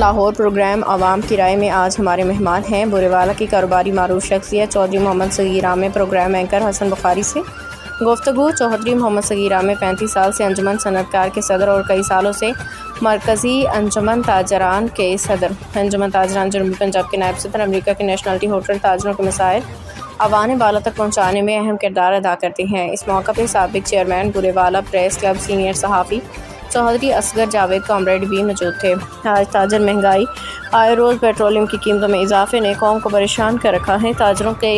Lahore programme عوام کی رائے میں آج ہمارے مہمان ہیں بورے کی کاروباری معروف شخصیت چودھری محمد صغیر عامر پروگرام اینکر حسن بخاری سے گفتگو۔ چودھری محمد صغیر عامر 35 سال سے انجمن صنعت کار کے صدر اور کئی سالوں سے مرکزی انجمن تاجران کے صدر، انجمن تاجران جنوبی پنجاب کے نائب صدر، امریکہ کے نیشنلٹی ہولڈر تاجروں کے مسائل عوام بالا تک پہنچانے میں اہم کردار ادا کرتے ہیں۔ اس موقع پر سابق چیئرمین بورے والا پریس کلب، سینئر صحافی چودھری اصغر جاوید کامریڈ بھی موجود تھے۔ آج تاجر مہنگائی، آئے روز پیٹرولیم کی قیمتوں میں اضافے نے قوم کو پریشان کر رکھا ہے۔ تاجروں کے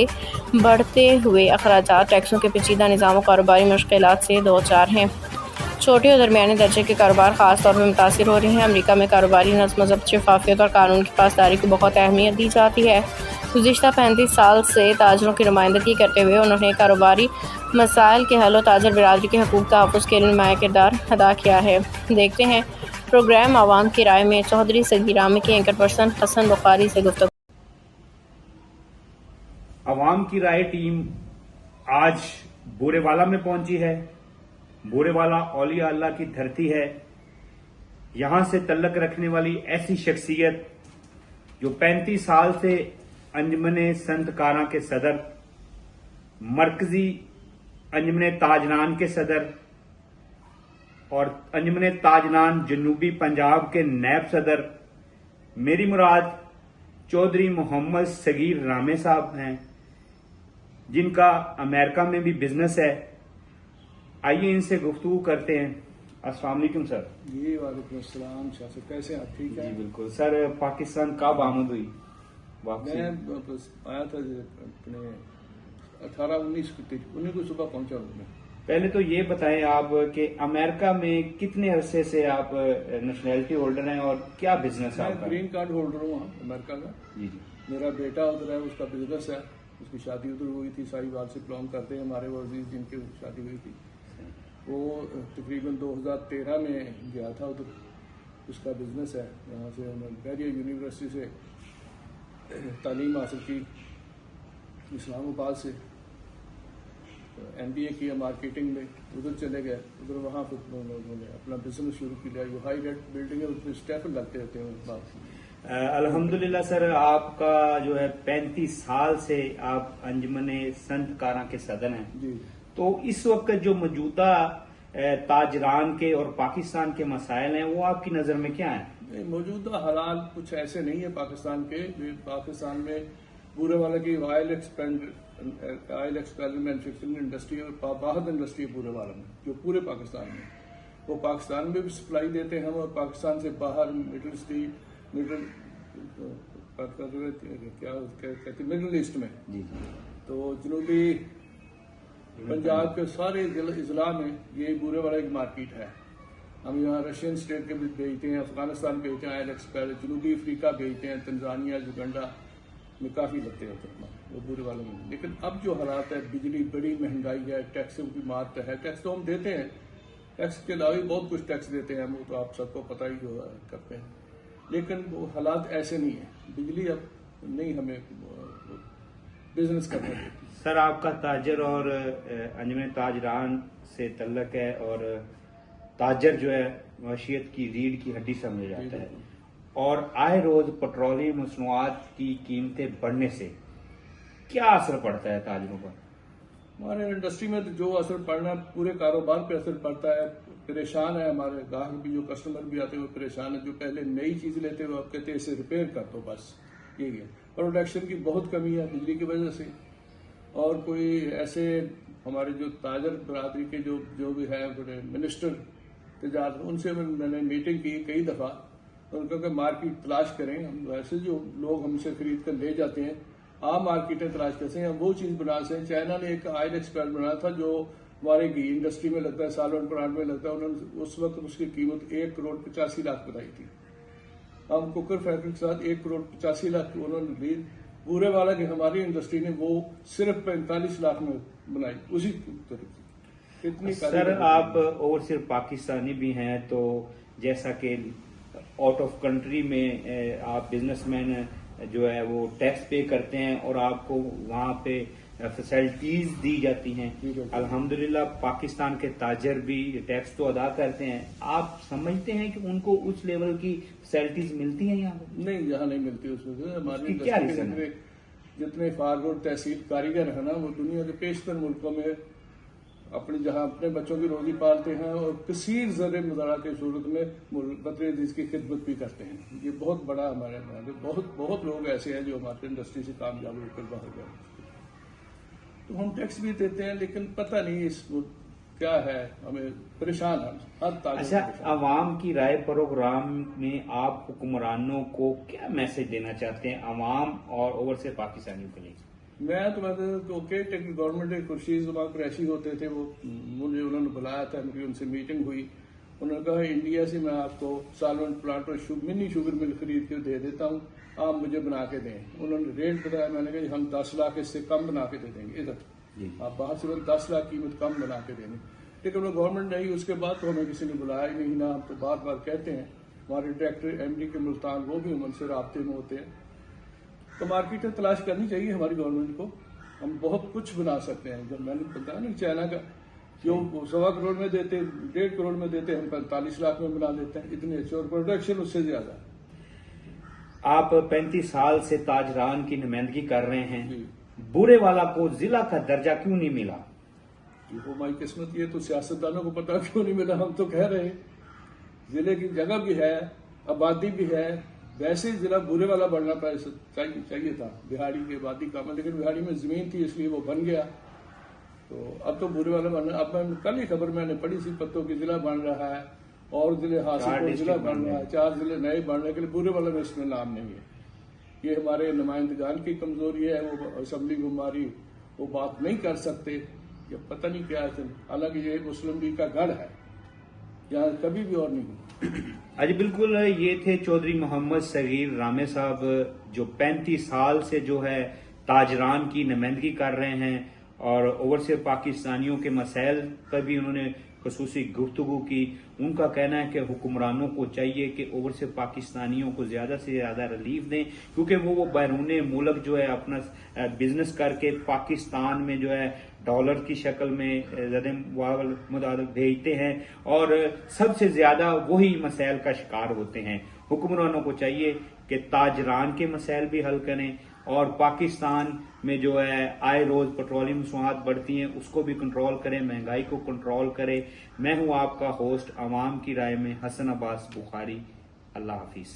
بڑھتے ہوئے اخراجات، ٹیکسوں کے پیچیدہ نظام و کاروباری مشکلات سے دوچار ہیں۔ چھوٹے اور درمیانے درجے کے کاروبار خاص طور پر متاثر ہو رہے ہیں۔ امریکہ میں کاروباری نظم و ضبط، شفافیت اور قانون کی پاسداری کو بہت اہمیت دی جاتی ہے۔ گزشتہ 35 سال سے تاجروں کی نمائندگی کرتے ہوئے انہوں نے کاروباری مسائل کے حل و تاجر برادری کے حقوق تحفظ کے لیے نمایاں کردار ادا کیا ہے۔ دیکھتے ہیں پروگرام عوام کی رائے میں چودھری صغیر عامر کے اینکر پرسن حسن بخاری سے گفتگو۔ عوام کی رائے ٹیم آج بورے والا میں پہنچی ہے۔ بورے والا اولیاء اللہ کی دھرتی ہے۔ یہاں سے تعلق رکھنے والی ایسی شخصیت جو 35 سال سے انجمن صنعت کاراں کے صدر، مرکزی انجمن تاجران کے صدر اور انجمن تاجران جنوبی پنجاب کے نائب صدر، میری مراد چودھری محمد صغیر عامر صاحب ہیں، جن کا امریکہ میں بھی بزنس ہے۔ آئیے ان سے گفتگو کرتے ہیں۔ السلام علیکم سر۔ جی وعلیکم السلام، شاہ صاحب کیسے ہیں آپ؟ ٹھیک ہے جی بالکل سر۔ پاکستان کب آمد ہوئی واپسی؟ میں بس آیا تھا اپنے 18-19 کو صبح پہنچا ہوں میں۔ پہلے تو یہ بتائیں آپ کہ امریکہ میں کتنے عرصے سے آپ نیشنلٹی ہولڈر ہیں اور کیا بزنس ہے آپ کا؟ گرین کارڈ ہولڈر ہوں امریکہ کا۔ جی جی۔ میرا بیٹا ادھر ہے، اس کا بزنس ہے، اس کی شادی ادھر ہوئی تھی، ساری بات سے بلانگ کرتے ہیں ہمارے عزیز جن کی شادی ہوئی تھی۔ وہ تقریباً 2013 میں گیا تھا ادھر، اس کا بزنس ہے۔ یہاں سے انہوں نے بحریہ یونیورسٹی سے تعلیم حاصل کی، اسلام آباد سے MBA کیا مارکیٹنگ میں، ادھر چلے گئے، ادھر وہاں پہ انہوں نے اپنا بزنس شروع کیا۔ جو ہائی ریٹ بلڈنگ ہے اس میں اسٹیپ لگتے رہتے ہیں اس بات۔ الحمدللہ سر، آپ کا جو ہے 35 سال سے آپ انجمن صنعت کاراں کے صدر ہیں۔ جی۔ تو اس وقت جو موجودہ تاجران کے اور پاکستان کے مسائل ہیں وہ آپ کی نظر میں کیا ہیں؟ موجودہ حالات کچھ ایسے نہیں ہیں پاکستان کے۔ پاکستان میں بورے والا کی آئل ایکسپیل مینوفیکچرنگ انڈسٹری اور باہر انڈسٹری ہے بورے والا میں، جو پورے پاکستان میں، وہ پاکستان میں بھی سپلائی دیتے ہیں اور پاکستان سے باہر مڈل ایسٹ میں، تو جنوبی پنجاب کے سارے اضلاع میں یہ بورے والا ایک مارکیٹ ہے۔ ہم یہاں رشین اسٹیٹ کے بھی بھیجتے ہیں، افغانستان بھیجتے ہیں، آئل ایکسپیل، جنوبی افریقہ بھیجتے ہیں، تنزانیہ، یوگنڈا میں کافی لگتے ہوتے ہیں وہ بورے والوں میں۔ لیکن اب جو حالات ہے، بجلی بڑی مہنگائی ہے، ٹیکسوں کی مار ہے۔ ٹیکس تو ہم دیتے ہیں، ٹیکس کے علاوہ بہت کچھ ٹیکس دیتے ہیں، وہ تو آپ سب کو پتہ ہی جو کرتے ہیں، لیکن وہ حالات ایسے نہیں ہیں۔ بجلی اب نہیں ہمیں بزنس کرنے دیتی۔ سر، آپ کا تاجر اور انجمن تاجران سے تعلق ہے، اور تاجر جو ہے معیشت کی ریڑھ کی ہڈی سمجھا جاتا ہے، اور آئے روز پیٹرولیم مصنوعات کی قیمتیں بڑھنے سے کیا اثر پڑتا ہے تاجروں پر؟ ہمارے انڈسٹری میں جو اثر پڑنا، پورے کاروبار پہ اثر پڑتا ہے۔ پریشان ہے ہمارے گاہک بھی، جو کسٹمر بھی آتے ہوئے پریشان ہے۔ جو پہلے نئی چیز لیتے ہوئے آپ کہتے ہیں اسے ریپیئر کر دو بس، یہی ہے۔ پروڈکشن کی بہت کمی ہے بجلی کی وجہ سے، اور کوئی ایسے ہمارے جو تاجر برادری کے جو بھی ہے بڑے منسٹر تجارت، ان سے میں نے میٹنگ کی کئی دفعہ، ان کو کہ مارکیٹ تلاش کریں۔ ہم ویسے جو لوگ ہم سے خرید کر لے جاتے ہیں، عام مارکیٹیں تلاش کرتے ہیں، ہم وہ چیز بنا سکیں۔ چائنا نے ایک آئل ایکسپیل بنایا تھا جو ہمارے گھی انڈسٹری میں لگتا ہے، سالن پلانٹ میں لگتا ہے، انہوں نے اس وقت اس کی قیمت 1,85,00,000 بتائی تھی۔ ہم کوکر فیکٹری کے ساتھ 1,85,00,000 انہوں نے لی۔ بورے والا کی ہماری انڈسٹری نے وہ صرف 45 لاکھ میں بنائی اسی طریقے۔ اتنی سر، آپ اور صرف پاکستانی بھی ہیں، تو جیسا کہ آؤٹ آف کنٹری میں آپ بزنس مین جو ہے وہ ٹیکس پے کرتے ہیں، اور آپ کو وہاں پہ فیسلٹیز دی جاتی ہیں. الحمدللہ پاکستان کے تاجر بھی ٹیکس تو ادا کرتے ہیں. آپ سمجھتے ہیں کہ ان کو اس لیول کی فیسلٹیز ملتی ہیں یہاں؟ نہیں، یہاں نہیں ملتی. اس میں ہماری کیا ریزن ہے؟ جتنے فارورڈ تحصیل کاریگر ہیں نا، وہ دنیا کے بیشتر ملکوں میں جہاں اپنے بچوں کی روزی پالتے ہیں اور کثیر زر مزارع کی صورت میں قطر عزیز کی خدمت بھی کرتے ہیں. یہ بہت بڑا ہمارے بہت لوگ ایسے ہیں جو ہمارے انڈسٹری سے کامیاب ہو کر باہر گئے. تو ہم ٹیکس بھی دیتے ہیں لیکن پتہ نہیں اس کو کیا ہے، ہمیں پریشان ہیں. اچھا، عوام کی رائے پروگرام میں آپ حکمرانوں کو کیا میسج دینا چاہتے ہیں عوام اور اوورسیز پاکستانیوں کے لیے؟ میں تو گورنمنٹ خورشید زمان قریشی ہوتے تھے، وہ مجھے انہوں نے بلایا تھا، میری ان سے میٹنگ ہوئی. انہوں نے کہا انڈیا سے میں آپ کو سالمنٹ پلانٹ اور منی شوگر مل خرید کے دے دیتا ہوں، آپ مجھے بنا کے دیں. انہوں نے ریٹ بتایا، میں نے کہا ہم 10 لاکھ اس سے کم بنا کے دے دیں گے. ادھر آپ باہر سے 10 لاکھ قیمت کم بنا کے دیں گے. لیکن وہ گورنمنٹ نہیں، اس کے بعد تو ہمیں کسی نے بلایا ہی نہیں. نہ ہم تو بار بار کہتے ہیں، ہمارے ڈائریکٹر ایم ڈی کے ملتان وہ بھی ہم سے رابطے میں ہوتے ہیں. تو مارکیٹیں تلاش کرنی چاہیے ہماری گورنمنٹ کو. ہم بہت کچھ بنا سکتے ہیں. جب میں نے بتایا نا چائنا کا جو 1.25 کروڑ میں دیتے، 1.5 کروڑ میں دیتے، ہم 45 لاکھ میں بنا دیتے ہیں. اتنے اچھے، اور پروڈکشن اس سے زیادہ. آپ 35 سال سے تاجران کی نمائندگی کر رہے ہیں. بورے والا کو ضلع کا درجہ کیوں نہیں ملا؟ وہ ہماری قسمت. یہ تو سیاستدانوں کو پتا کیوں نہیں ملا. ہم تو کہہ رہے ہیں ضلع کی جگہ بھی ہے، آبادی بھی ہے. ویسے ضلع بورے والا بڑھنا چاہیے تھا. بہاڑی کی آبادی کم ہے لیکن بہاڑی میں زمین تھی اس لیے وہ بن گیا. تو اب تو بورے والا بننا. اب کل ہی خبر میں نے پڑھی سی، پتوں کی ضلع بن رہا ہے اور ضلع حاصل ضلع بن رہا ہے. 4 ضلع نئے بن رہے ہیں لیکن بورے والا میں اس میں نام نہیں ہے. یہ ہمارے نمائندگان کی کمزوری ہے. وہ اسمبلی میں ہماری وہ بات نہیں کر سکتے. یہ پتہ نہیں کیا ہے. حالانکہ یہ مسلم لیگ کا گڑھ ہے، یہاں کبھی بھی اور نہیں. جی بالکل. یہ تھے چودھری محمد صغیر رامے صاحب، جو 35 سال سے جو ہے تاجران کی نمائندگی کر رہے ہیں اور اوورسیز پاکستانیوں کے مسائل پر بھی انہوں نے خصوصی گفتگو کی. ان کا کہنا ہے کہ حکمرانوں کو چاہیے کہ اوورسیز پاکستانیوں کو زیادہ سے زیادہ ریلیف دیں، کیونکہ وہ بیرون ملک جو ہے اپنا بزنس کر کے پاکستان میں جو ہے ڈالر کی شکل میں مطابق بھیجتے ہیں اور سب سے زیادہ وہی مسائل کا شکار ہوتے ہیں. حکمرانوں کو چاہیے کہ تاجران کے مسائل بھی حل کریں اور پاکستان میں جو ہے آئے روز پیٹرولیم مصنوعات بڑھتی ہیں اس کو بھی کنٹرول کریں، مہنگائی کو کنٹرول کریں. میں ہوں آپ کا ہوسٹ عوام کی رائے میں حسن عباس بخاری. اللہ حافظ.